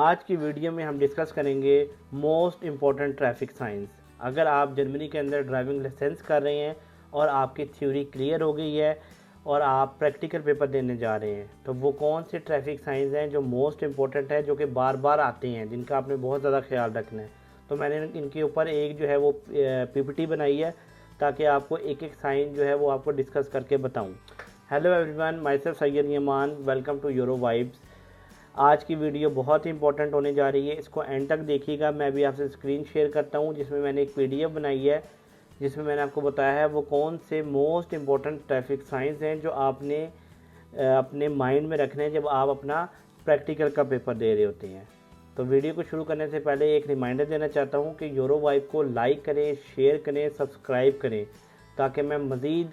आज की वीडियो में हम डिस्कस करेंगे मोस्ट इम्पॉर्टेंट ट्रैफिक साइंस। अगर आप जर्मनी के अंदर ड्राइविंग लाइसेंस कर रहे हैं और आपकी थ्योरी क्लियर हो गई है और आप प्रैक्टिकल पेपर देने जा रहे हैं, तो वो कौन से ट्रैफिक साइंस हैं जो मोस्ट इम्पॉर्टेंट है, जो कि बार बार आते हैं, जिनका आपने बहुत ज़्यादा ख्याल रखना है। तो मैंने इनके ऊपर एक जो है वो पीपीटी बनाई है ताकि आपको एक एक साइन जो है वो आपको डिस्कस करके बताऊँ। Hello everyone, myself Syed Yaman, welcome to Euro Vibes. आज की वीडियो बहुत ही इंपॉर्टेंट होने जा रही है, इसको एंड तक देखिएगा। मैं भी आपसे स्क्रीन शेयर करता हूँ जिसमें मैंने एक पीडीएफ बनाई है जिसमें मैंने आपको बताया है वो कौन से मोस्ट इम्पॉर्टेंट ट्रैफिक साइंस हैं जो आपने अपने माइंड में रखने हैं जब आप अपना प्रैक्टिकल का पेपर दे रहे होते हैं। तो वीडियो को शुरू करने से पहले एक रिमाइंडर देना चाहता हूँ कि यूरो वाइब को लाइक करें, शेयर करें, सब्सक्राइब करें ताकि मैं मज़ीद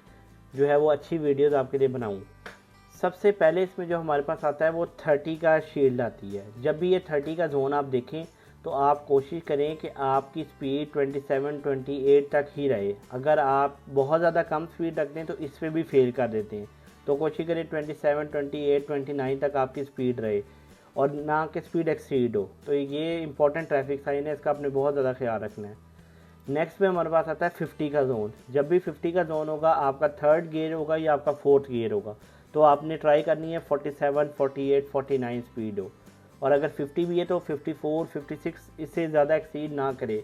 जो है वो अच्छी वीडियोज़ आपके लिए बनाऊँ। सबसे पहले इसमें जो हमारे पास आता है वो 30 का शील्ड आती है। जब भी ये 30 का जोन आप देखें तो आप कोशिश करें कि आपकी स्पीड 27-28 तक ही रहे। अगर आप बहुत ज़्यादा कम स्पीड रखते हैं तो इस पर भी फेल कर देते हैं। तो कोशिश करें 27-28-29 तक आपकी स्पीड रहे और ना कि स्पीड एक्सीड हो। तो ये इंपॉर्टेंट ट्रैफिक साइन है, इसका आपने बहुत ज़्यादा ख्याल रखना है। नेक्स्ट में हमारे पास आता है 50 का जोन। जब भी 50 का जोन होगा आपका थर्ड गियर होगा या आपका फोर्थ गियर होगा, तो आपने ट्राई करनी है 47, 48, 49 स्पीड हो। और अगर 50 भी है तो 54, 56 इससे ज़्यादा एक्सीड ना करे।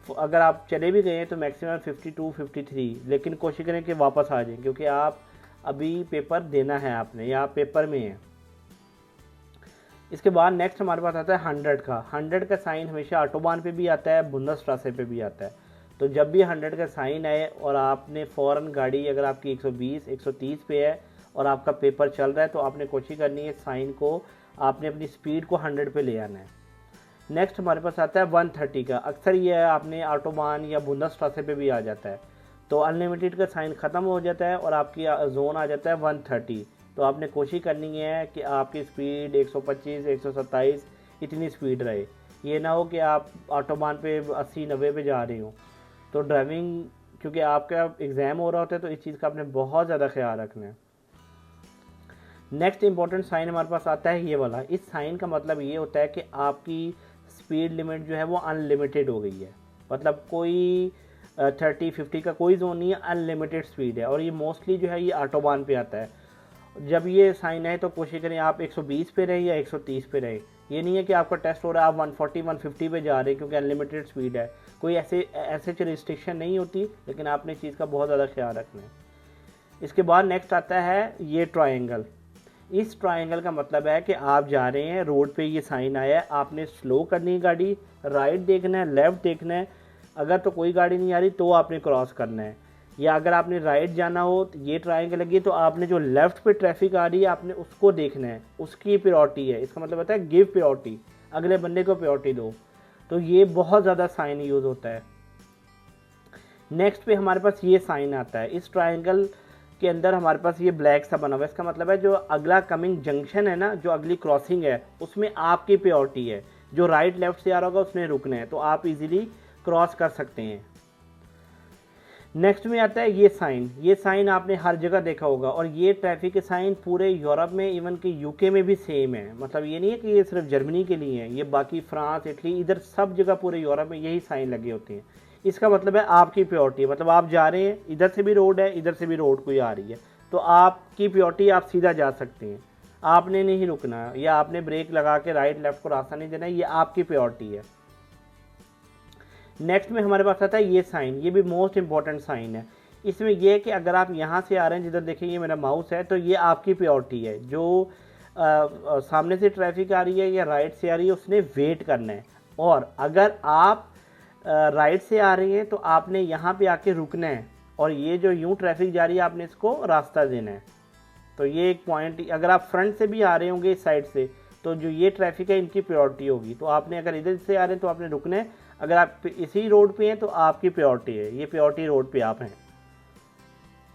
अगर आप चले भी गए हैं तो मैक्सिमम 52, 53, लेकिन कोशिश करें कि वापस आ जाएं क्योंकि आप अभी पेपर देना है आपने या आप पेपर में हैं। इसके बाद नेक्स्ट हमारे पास आता है 100 का। 100 का साइन हमेशा ऑटोबान पे भी आता है, बुंदेसस्ट्रासे पे भी आता है। तो जब भी 100 का साइन आए और आपने फ़ौरन गाड़ी, अगर आपकी 120, 130 पे है और आपका पेपर चल रहा है, तो आपने कोशिश करनी है साइन को आपने अपनी स्पीड को 100 पे ले आना है। नेक्स्ट हमारे पास आता है 130 का। अक्सर ये है आपने ऑटोबान या बुंदेसस्ट्रासे पे भी आ जाता है। तो अनलिमिटेड का साइन ख़त्म हो जाता है और आपकी जोन आ जाता है 130। तो आपने कोशिश करनी है कि आपकी स्पीड 125, 127 इतनी स्पीड रहे। ये ना हो कि आप ऑटोबान पे 80-90 पे जा रहे हो। तो ड्राइविंग क्योंकि आपका एग्ज़ाम हो रहा होता है तो इस चीज़ का आपने बहुत ज़्यादा ख्याल रखना है। नेक्स्ट इंपॉर्टेंट साइन हमारे पास आता है ये वाला। इस साइन का मतलब ये होता है कि आपकी स्पीड लिमिट जो है वो अनलिमिटेड हो गई है। मतलब कोई 30-50 का कोई जोन नहीं है, अनलिमिटेड स्पीड है। और ये मोस्टली जो है ये ऑटोबान पे आता है। जब ये साइन है तो कोशिश करें आप 120 पे रहें या 130 पे रहें। ये नहीं है कि आपका टेस्ट हो रहा है आप 140, 150 पे जा रहे हैं क्योंकि अनलिमिटेड स्पीड है। कोई ऐसे रिस्ट्रिक्शन नहीं होती, लेकिन आपने इस चीज़ का बहुत ज़्यादा ख्याल रखना है। इसके बाद नेक्स्ट आता है ये ट्रायंगल। इस ट्रायंगल का मतलब है कि आप जा रहे हैं रोड पे, ये साइन आया है, आपने स्लो करनी है गाड़ी, राइट देखना है, लेफ़्ट देखना है। अगर तो कोई गाड़ी नहीं आ रही तो आपने क्रॉस करना है, या अगर आपने राइट जाना हो तो ये ट्रायंगल लगी तो आपने जो लेफ़्ट पे ट्रैफिक आ रही है आपने उसको देखना है, उसकी प्रायोरिटी है। इसका मतलब होता है गिव प्रायोरिटी, अगले बंदे को प्रायोरिटी दो। तो ये बहुत ज़्यादा साइन यूज़ होता है। नेक्स्ट पे हमारे पास ये साइन आता है। इस ट्रायंगल के अंदर हमारे पास ये ब्लैक सा बना हुआ है। इसका मतलब है जो अगला कमिंग जंक्शन है ना, जो अगली क्रॉसिंग है, उसमें आपकी प्रायोरिटी है। जो राइट लेफ्ट से आ रहा होगा उसने रुकना है, तो आप इजीली क्रॉस कर सकते हैं। नेक्स्ट में आता है ये साइन। ये साइन आपने हर जगह देखा होगा और ये ट्रैफिक के साइन पूरे यूरोप में, इवन कि यूके में भी सेम है। मतलब ये नहीं है कि ये सिर्फ जर्मनी के लिए है, ये बाकी फ्रांस, इटली, इधर सब जगह पूरे यूरोप में यही साइन लगे होते हैं। इसका मतलब है आपकी प्रायोरिटी, मतलब आप जा रहे हैं, इधर से भी रोड है, इधर से भी रोड कोई आ रही है, तो आपकी प्रायोरिटी, आप सीधा जा सकते हैं, आपने नहीं रुकना या आपने ब्रेक लगा के राइट लेफ्ट को रास्ता नहीं देना, ये आपकी प्रायोरिटी है। नेक्स्ट में हमारे पास आता है ये साइन। ये भी मोस्ट इंपॉर्टेंट साइन है। इसमें यह है कि अगर आप यहाँ से आ रहे हैं, जिधर देखें ये मेरा माउस है, तो ये आपकी प्रायोरिटी है। जो सामने से ट्रैफिक आ रही है या राइट से आ रही है उसने वेट करना है। और अगर आप राइट से आ रही हैं तो आपने यहाँ पे आके रुकना है और ये जो यूँ ट्रैफिक जा रही है आपने इसको रास्ता देना है। तो ये एक पॉइंट, अगर आप फ्रंट से भी आ रहे होंगे इस साइड से, तो जो ये ट्रैफिक है इनकी प्रायोरिटी होगी। तो आपने अगर इधर से आ रहे हैं तो आपने रुकना है, अगर आप इसी रोड पे हैं तो आपकी प्रायोरिटी है, ये प्रायोरिटी रोड पे आप हैं।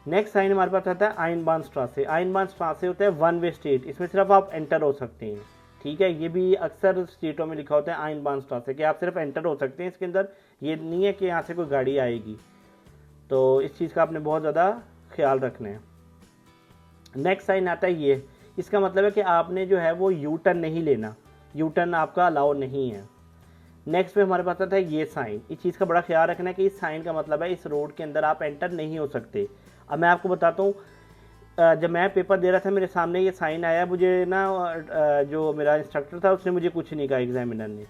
नेक्स्ट साइन हमारे पास आता है आइनबानस्ट्रासे। आइनबानस्ट्रासे होता है वन वे स्ट्रीट, इसमें सिर्फ आप एंटर हो सकते हैं। ठीक है, ये भी अक्सर स्ट्रीटों में लिखा होता है आइनबानस्ट्रासे कि आप सिर्फ एंटर हो सकते हैं इसके अंदर, ये नहीं है कि यहाँ से कोई गाड़ी आएगी। तो इस चीज़ का आपने बहुत ज़्यादा ख्याल रखना है। नेक्स्ट साइन आता है ये। इसका मतलब है कि आपने जो है वो यू टर्न नहीं लेना। यू टर्न आपका अलाउ नहीं है। नेक्स्ट पे हमारे पास आता है ये साइन। इस चीज़ का बड़ा ख्याल रखना है कि इस साइन का मतलब है इस रोड के अंदर आप एंटर नहीं हो सकते। अब मैं आपको बताता हूँ, जब मैं पेपर दे रहा था मेरे सामने ये साइन आया, मुझे ना जो मेरा इंस्ट्रक्टर था उसने मुझे कुछ नहीं कहा एग्जामिनर ने,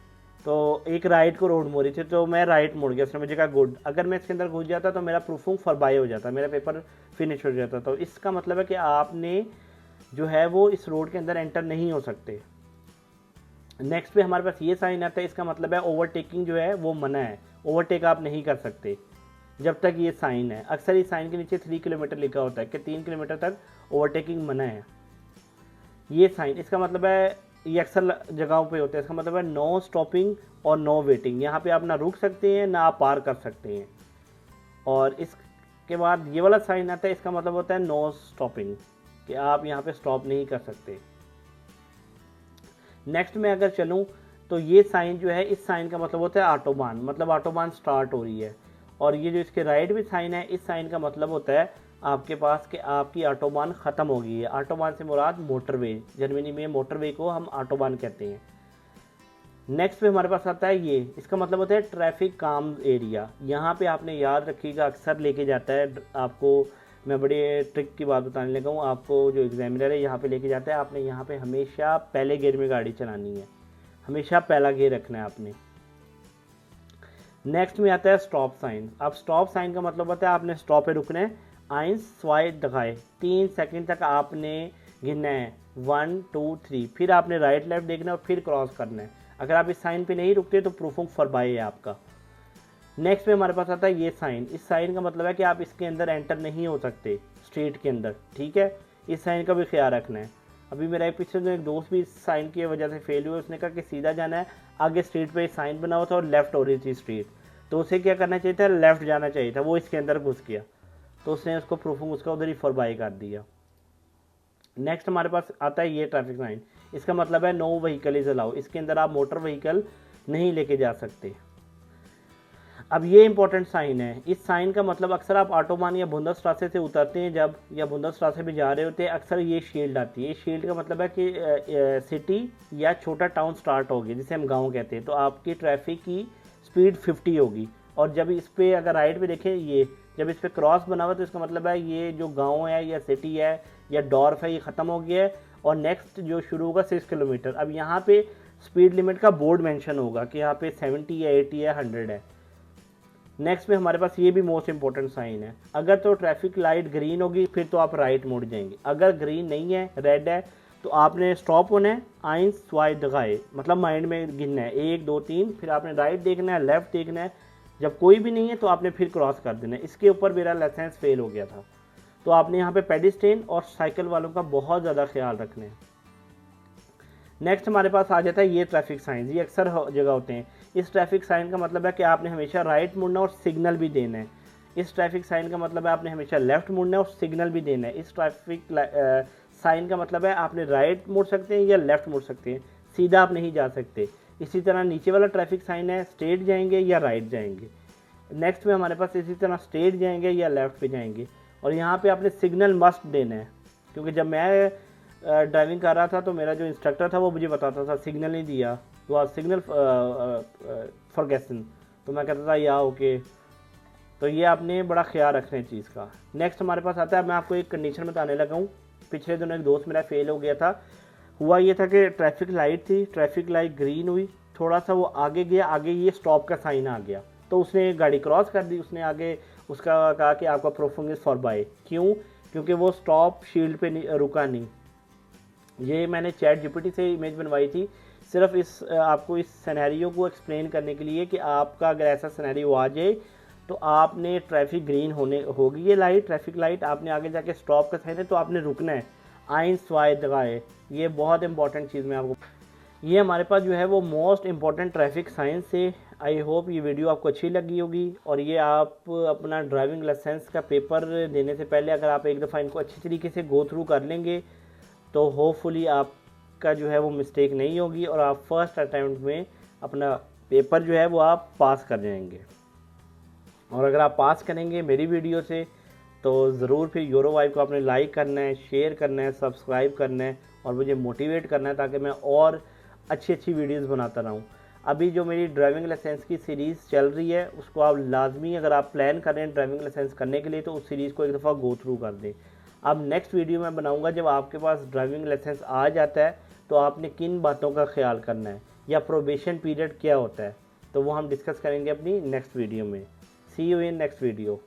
तो एक राइट को रोड मोड़ी थी तो मैं राइट मुड़ गया, उसने मुझे कहा गुड। अगर मैं इसके अंदर घुस जाता तो मेरा प्रूफिंग फॉर बाय हो जाता, मेरा पेपर फिनिश हो जाता। तो इसका मतलब है कि आपने जो है वो इस रोड के अंदर एंटर नहीं हो सकते। नेक्स्ट पे हमारे पास ये साइन आता है, इसका मतलब है ओवरटेकिंग जो है वो मना है, ओवरटेक आप नहीं कर सकते जब तक ये साइन है। अक्सर इस साइन के नीचे 3 किलोमीटर लिखा होता है कि 3 किलोमीटर तक ओवरटेकिंग मना है। ये साइन इसका मतलब है, ये अक्सर जगहों पे होता है, इसका मतलब है नो स्टॉपिंग और नो वेटिंग। यहाँ पे आप ना रुक सकते हैं ना आप पार कर सकते हैं। और इसके बाद ये वाला साइन आता है, इसका मतलब होता है नो स्टॉपिंग, कि आप यहाँ पे स्टॉप नहीं कर सकते। नेक्स्ट में अगर चलूँ तो ये साइन जो है, इस साइन का मतलब होता है ऑटोबान, मतलब ऑटोबान स्टार्ट हो रही है। और ये जो इसके राइट में साइन है, इस साइन का मतलब होता है आपके पास कि आपकी ऑटोबान ख़त्म हो गई है। ऑटोबान से मुराद मोटरवे, जर्मनी में मोटरवे को हम ऑटोबान कहते हैं। नेक्स्ट पे हमारे पास आता है ये, इसका मतलब होता है ट्रैफिक काम एरिया। यहाँ पे आपने याद रखिएगा, अक्सर लेके जाता है आपको, मैं बड़े ट्रिक की बात बताने लगा हूँ आपको, जो एग्जामिनर है यहाँ पे लेके जाता है, आपने यहाँ पे हमेशा पहले गियर में गाड़ी चलानी है, हमेशा पहला गियर रखना है आपने। नेक्स्ट में आता है स्टॉप साइन। अब स्टॉप साइन का मतलब होता है आपने स्टॉप पे रुकना है, 1 2 दिखाए 3 सेकंड तक आपने गिनना है, 1 2 3, फिर आपने राइट लेफ्ट देखना है और फिर क्रॉस करना है। अगर आप इस साइन पे नहीं रुकते तो प्रूफिंग फॉर बाय है आपका। नेक्स्ट में हमारे पास आता है ये साइन। इस साइन का मतलब है कि आप इसके अंदर एंटर नहीं हो सकते स्ट्रीट के अंदर, ठीक है, इस साइन का भी ख्याल रखना है। अभी मेरा एक पीछे एक दोस्त भी इस साइन की वजह से फेल हुआ, उसने कहा कि सीधा जाना है, आगे स्ट्रीट पे साइन बना हुआ था और लेफ्ट हो रही थी स्ट्रीट, तो उसे क्या करना चाहिए था, लेफ्ट जाना चाहिए था, वो इसके अंदर घुस गया, तो उसने उसको प्रूफिंग उसका उधर ही फॉर बाय कर दिया। नेक्स्ट हमारे पास आता है ये ट्रैफिक साइन। इसका मतलब है नो व्हीकल इज अलाउ, इसके अंदर आप मोटर व्हीकल नहीं लेके जा सकते। अब ये इंपॉर्टेंट साइन है। इस साइन का मतलब अक्सर आप ऑटोबान या बुंदसस्ट्रासे से उतरते हैं जब, या बुंदसस्ट्रासे पे जा रहे होते हैं, अक्सर ये शील्ड आती है। ये शील्ड का मतलब है कि सिटी या छोटा टाउन स्टार्ट हो गया, जिसे हम गांव कहते हैं, तो आपकी ट्रैफिक की स्पीड 50 होगी। और जब इस पर अगर राइट पे देखें, ये जब इस पर क्रॉस बना हुआ तो इसका मतलब है ये जो गाँव है या सिटी है या डॉर्फ है ये ख़त्म हो गया है, और नेक्स्ट जो शुरू होगा 6 किलोमीटर। अब यहाँ पे स्पीड लिमिट का बोर्ड मेंशन होगा कि यहाँ पे 70 है, 80 है, 100 है। नेक्स्ट में हमारे पास ये भी मोस्ट इंपॉर्टेंट साइन है। अगर तो ट्रैफिक लाइट ग्रीन होगी फिर तो आप राइट मुड़ जाएंगे, अगर ग्रीन नहीं है, रेड है, तो आपने स्टॉप होना है, 1 2 दिखाए, मतलब माइंड में गिनना है 1 2 3, फिर आपने राइट देखना है, लेफ्ट देखना है, जब कोई भी नहीं है तो आपने फिर क्रॉस कर देना है। इसके ऊपर मेरा लाइसेंस फेल हो गया था, तो आपने यहाँ पे पेडिस्ट्रियन और साइकिल वालों का बहुत ज़्यादा ख्याल रखना है। नेक्स्ट हमारे पास आ जाता है ये ट्रैफिक साइन, ये अक्सर जगह होते हैं। इस ट्रैफिक साइन का मतलब है कि आपने हमेशा राइट मुड़ना और सिग्नल भी देना है। इस ट्रैफिक साइन का मतलब है आपने हमेशा लेफ्ट मुड़ना है और सिग्नल भी देना है। इस ट्रैफिक साइन का मतलब है आपने राइट मुड़ सकते हैं या लेफ्ट मुड़ सकते हैं, सीधा आप नहीं जा सकते। इसी तरह नीचे वाला ट्रैफिक साइन है, स्ट्रेट जाएंगे या राइट जाएंगे। नेक्स्ट में हमारे पास इसी तरह स्ट्रेट जाएंगे या लेफ्ट पे जाएंगे। और यहाँ पे आपने सिग्नल मस्ट देना है, क्योंकि जब मैं ड्राइविंग कर रहा था तो मेरा जो इंस्ट्रक्टर था वो मुझे बताता था सिग्नल नहीं दिया तो आप सिग्नल फॉर गेसन, तो मैं कहता था या ओके। तो ये आपने बड़ा ख्याल रखना है चीज़ का। नेक्स्ट हमारे पास आता है, मैं आपको एक कंडीशन बताने लगा हूँ। पिछले दिनों एक दोस्त मेरा फेल हो गया था। हुआ ये था कि ट्रैफिक लाइट थी, ट्रैफिक लाइट ग्रीन हुई, थोड़ा सा वो आगे गया, आगे ये स्टॉप का साइन आ गया, तो उसने गाड़ी क्रॉस कर दी। उसने आगे उसका कहा कि आपका प्रूफिंग इज फॉर बाय। क्यों? क्योंकि वो स्टॉप शील्ड पे रुका नहीं। ये मैंने चैट जीपीटी से इमेज बनवाई थी, सिर्फ इस आपको इस सिनेरियो को एक्सप्लेन करने के लिए कि आपका अगर ऐसा सिनेरियो आ जाए तो आपने ट्रैफिक ग्रीन होगी ये लाइट, ट्रैफिक लाइट, आपने आगे जाके स्टॉप का साइन है तो आपने रुकना है, 1 2 दिखाए। ये बहुत इंपॉर्टेंट चीज़ मैं आपको, ये हमारे पास जो है वो मोस्ट इंपॉर्टेंट ट्रैफिक साइंस से। आई होप ये वीडियो आपको अच्छी लगी होगी, और ये आप अपना ड्राइविंग लाइसेंस का पेपर देने से पहले अगर आप एक दफ़ा इनको अच्छी तरीके से गो थ्रू कर लेंगे तो होपफुली आपका जो है वो मिस्टेक नहीं होगी और आप फर्स्ट अटैम्प्ट में अपना पेपर जो है वो आप पास कर जाएंगे। और अगर आप पास करेंगे मेरी वीडियो से तो ज़रूर फिर यूरो वाइब को आपने लाइक करना है, शेयर करना है, सब्सक्राइब करना है और मुझे मोटिवेट करना है, ताकि मैं और अच्छी अच्छी वीडियोस बनाता रहूँ। अभी जो मेरी ड्राइविंग लाइसेंस की सीरीज़ चल रही है उसको आप लाजमी, अगर आप प्लान कर रहे हैं ड्राइविंग लाइसेंस करने के लिए, तो उस सीरीज़ को एक दफ़ा गो थ्रू कर दें। अब नेक्स्ट वीडियो में बनाऊंगा जब आपके पास ड्राइविंग लाइसेंस आ जाता है तो आपने किन बातों का ख्याल करना है, या प्रोबेशन पीरियड क्या होता है, तो वो हम डिस्कस करेंगे अपनी नेक्स्ट वीडियो में। सी यू इन नेक्स्ट वीडियो।